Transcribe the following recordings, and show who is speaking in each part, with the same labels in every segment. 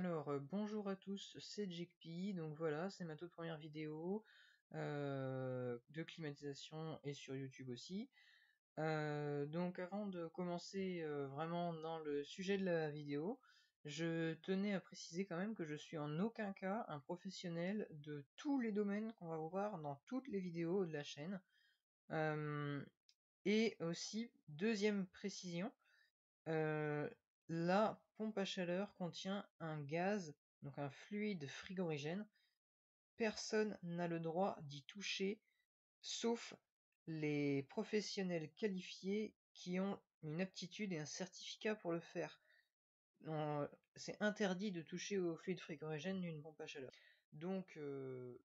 Speaker 1: Bonjour à tous, c'est Jekpi, donc voilà, c'est ma toute première vidéo de climatisation et sur YouTube aussi. Donc avant de commencer vraiment dans le sujet de la vidéo, je tenais à préciser quand même que je suis en aucun cas un professionnel de tous les domaines qu'on va voir dans toutes les vidéos de la chaîne. Et aussi, deuxième précision, la pompe à chaleur contient un gaz, donc un fluide frigorigène. Personne n'a le droit d'y toucher, sauf les professionnels qualifiés qui ont une aptitude et un certificat pour le faire. C'est interdit de toucher au fluide frigorigène d'une pompe à chaleur. Donc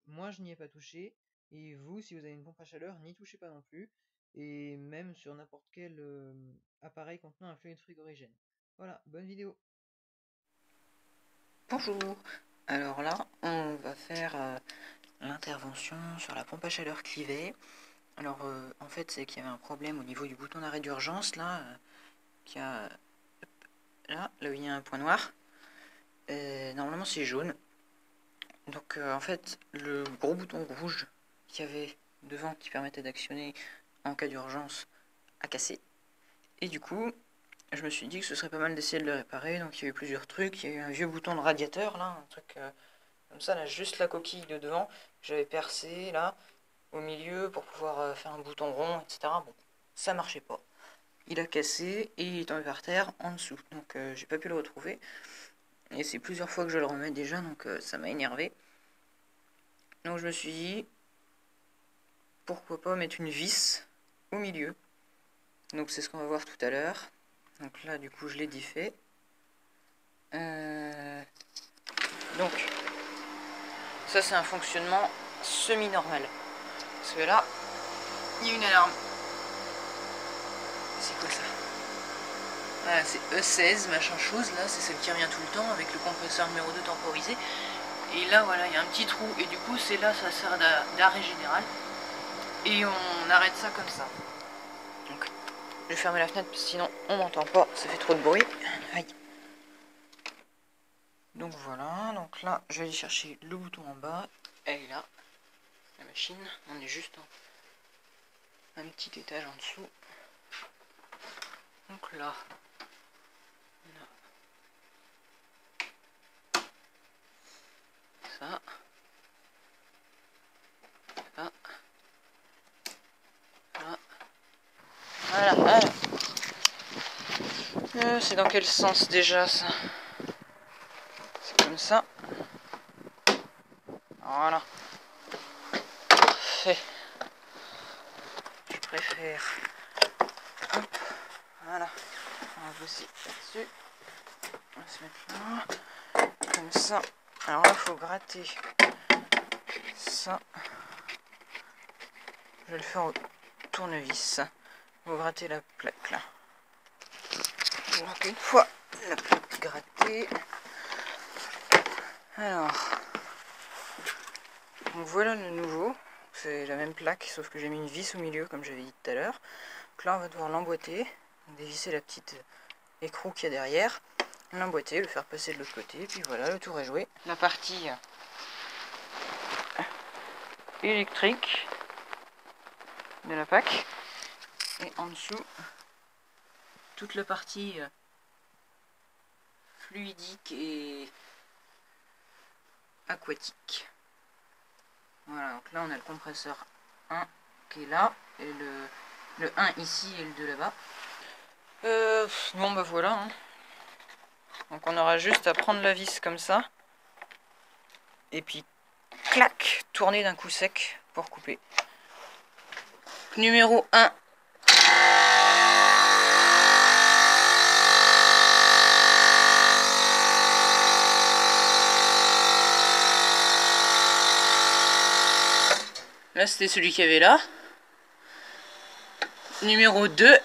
Speaker 1: moi je n'y ai pas touché, et vous, si vous avez une pompe à chaleur, n'y touchez pas non plus, et même sur n'importe quel appareil contenant un fluide frigorigène. Voilà, bonne vidéo.
Speaker 2: Bonjour, alors là on va faire l'intervention sur la pompe à chaleur clivée. Alors en fait c'est qu'il y avait un problème au niveau du bouton d'arrêt d'urgence là, qui a là où il y a un point noir. Normalement c'est jaune. Donc en fait le gros bouton rouge qu'il y avait devant qui permettait d'actionner en cas d'urgence a cassé. Et du coup je me suis dit que ce serait pas mal d'essayer de le réparer. Donc il y a eu plusieurs trucs, il y a eu un vieux bouton de radiateur là, un truc comme ça, là, juste la coquille de devant, j'avais percé là, au milieu, pour pouvoir faire un bouton rond, etc. Bon, ça marchait pas. Il a cassé et il est tombé par terre en dessous. Donc j'ai pas pu le retrouver. Et c'est plusieurs fois que je le remets déjà, donc ça m'a énervé. Donc je me suis dit, pourquoi pas mettre une vis au milieu. Donc c'est ce qu'on va voir tout à l'heure. Donc là, du coup, je l'ai diffé. Donc, ça c'est un fonctionnement semi-normal. Parce que là, il y a une alarme. C'est quoi ça? Voilà, c'est E16, machin chose, là, c'est celle qui revient tout le temps avec le compresseur numéro 2 temporisé. Et là, voilà, il y a un petit trou, et du coup, c'est là, ça sert d'arrêt général. Et on arrête ça comme ça. Donc, je vais fermer la fenêtre, parce que sinon, on m'entend pas, ça fait trop de bruit. Aïe. Donc voilà, donc là, je vais aller chercher le bouton en bas. Elle est là, la machine. On est juste un petit étage en dessous. Donc là, ça. Ça. Ça. Voilà, voilà. C'est dans quel sens déjà ça? C'est comme ça. Voilà. Parfait. Je préfère. Hop. Voilà. On va bosser là-dessus. On va se mettre là. Comme ça. Alors là, il faut gratter ça. Je vais le faire au tournevis. Il faut gratter la plaque là. Donc une fois la plaque grattée. Alors. Donc voilà le nouveau. C'est la même plaque, sauf que j'ai mis une vis au milieu, comme j'avais dit tout à l'heure. Donc là, on va devoir l'emboîter, dévisser la petite écrou qu'il y a derrière, l'emboîter, le faire passer de l'autre côté, et puis voilà, le tour est joué. La partie électrique de la PAC, et en dessous, toute la partie fluidique et aquatique. Voilà, donc là on a le compresseur 1 qui est là, et le 1 ici et le 2 là-bas. Bon bah voilà. Hein. Donc on aura juste à prendre la vis comme ça. Et puis, clac, tourner d'un coup sec pour couper. Numéro 1. Là c'était celui qu'il y avait là. Numéro 2.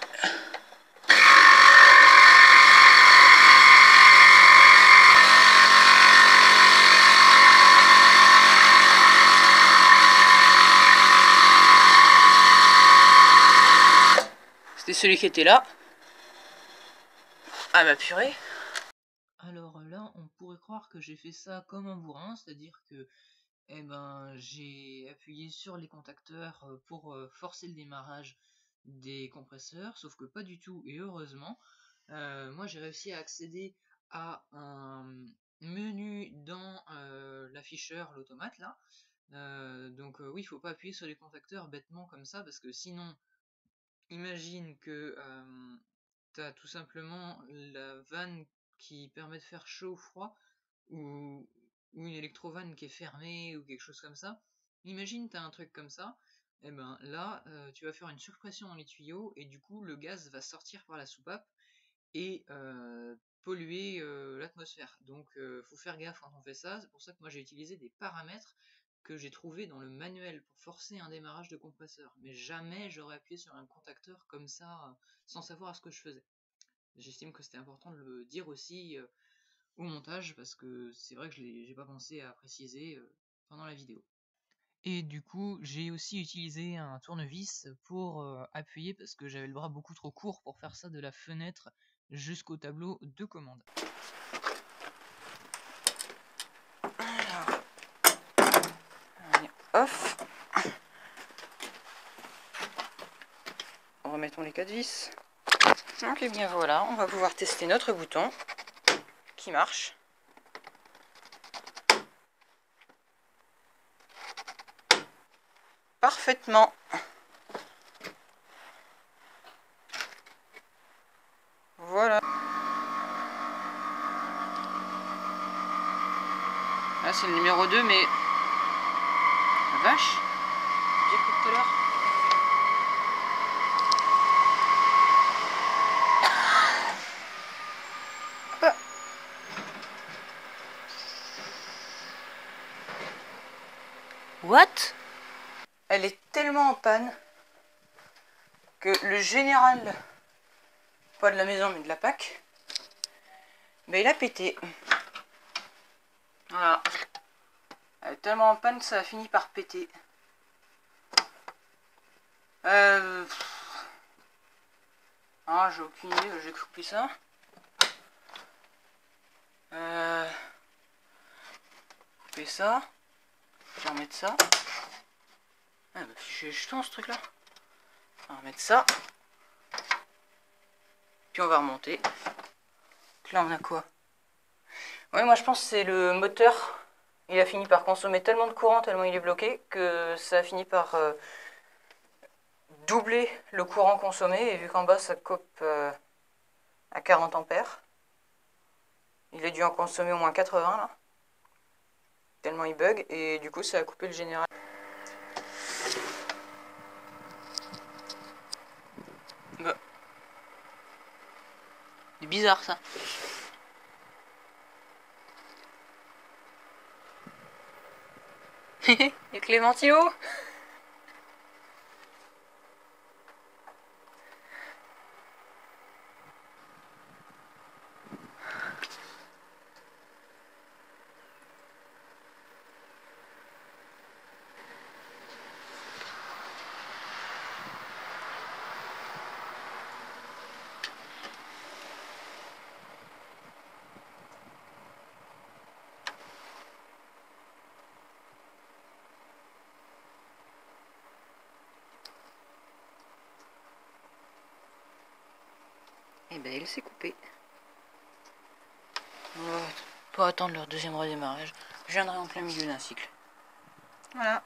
Speaker 2: C'était celui qui était là. Ah bah purée.
Speaker 1: Alors là, on pourrait croire croire que j'ai fait ça comme un bourrin, c'est-à-dire que j'ai appuyé sur les contacteurs pour forcer le démarrage des compresseurs, sauf que pas du tout, et heureusement. Moi j'ai réussi à accéder à un menu dans l'afficheur, l'automate là. Donc oui, il faut pas appuyer sur les contacteurs bêtement comme ça, parce que sinon, imagine que tu as tout simplement la vanne qui permet de faire chaud ou froid, ou, ou une électrovanne qui est fermée, ou quelque chose comme ça. Imagine, tu as un truc comme ça, et ben là, tu vas faire une surpression dans les tuyaux, et du coup, le gaz va sortir par la soupape et polluer l'atmosphère. Donc, faut faire gaffe quand on fait ça. C'est pour ça que moi, j'ai utilisé des paramètres que j'ai trouvé dans le manuel pour forcer un démarrage de compresseur. Mais jamais j'aurais appuyé sur un contacteur comme ça sans savoir ce que je faisais. J'estime que c'était important de le dire aussi au montage, parce que c'est vrai que j'ai pas pensé à préciser pendant la vidéo. Et du coup, j'ai aussi utilisé un tournevis pour appuyer, parce que j'avais le bras beaucoup trop court pour faire ça de la fenêtre jusqu'au tableau de commande.
Speaker 2: Alors, allez, off. Remettons les 4 vis. Donc et bien voilà, on va pouvoir tester notre bouton qui marche. Parfaitement. Voilà. Là c'est le numéro 2, mais... La vache, j'ai cru tout à l'heure. What? Elle est tellement en panne que le général, pas de la maison mais de la PAC, ben il a pété. Voilà. Elle est tellement en panne que ça a fini par péter. Ah, j'ai aucune idée, j'ai coupé ça. Couper ça. Je vais remettre ça. Ah bah j'ai jeton ce truc là. On va remettre ça. Puis on va remonter. Donc là on a quoi? Ouais, moi je pense que c'est le moteur. Il a fini par consommer tellement de courant, tellement il est bloqué, que ça a fini par doubler le courant consommé. Et vu qu'en bas ça coupe à 40 ampères, il a dû en consommer au moins 80 là. Tellement il bug, et du coup ça a coupé le général. Bah. C'est bizarre ça. Et que les ventilos. Et ben il s'est coupé. On va pas attendre leur deuxième redémarrage. Je viendrai en plein milieu d'un cycle. Voilà.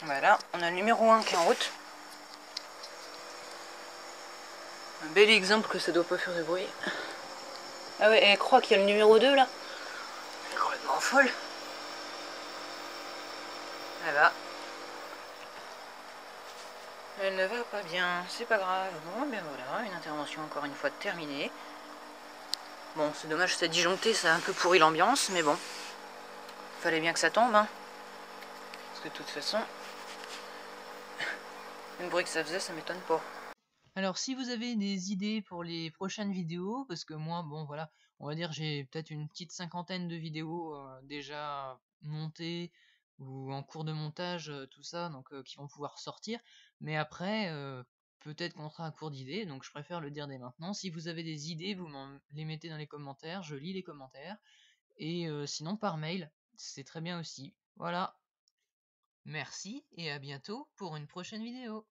Speaker 2: Voilà, on a le numéro 1 qui est en route. Un bel exemple que ça doit pas faire de bruit. Ah ouais, elle croit qu'il y a le numéro 2 là. Elle est complètement folle. Elle va. Elle ne va pas bien, c'est pas grave. Bon, ben voilà, une intervention encore une fois terminée. Bon, c'est dommage, c'est disjoncté, ça a un peu pourri l'ambiance, mais bon. Fallait bien que ça tombe, hein. Parce que de toute façon, le bruit que ça faisait, ça m'étonne pas.
Speaker 1: Alors, si vous avez des idées pour les prochaines vidéos, parce que moi, bon voilà, on va dire j'ai peut-être une petite cinquantaine de vidéos déjà montées ou en cours de montage, tout ça, donc qui vont pouvoir sortir. Mais après, peut-être qu'on sera à court d'idées, donc je préfère le dire dès maintenant. Si vous avez des idées, vous les mettez dans les commentaires, je lis les commentaires et sinon par mail, c'est très bien aussi. Voilà, merci et à bientôt pour une prochaine vidéo.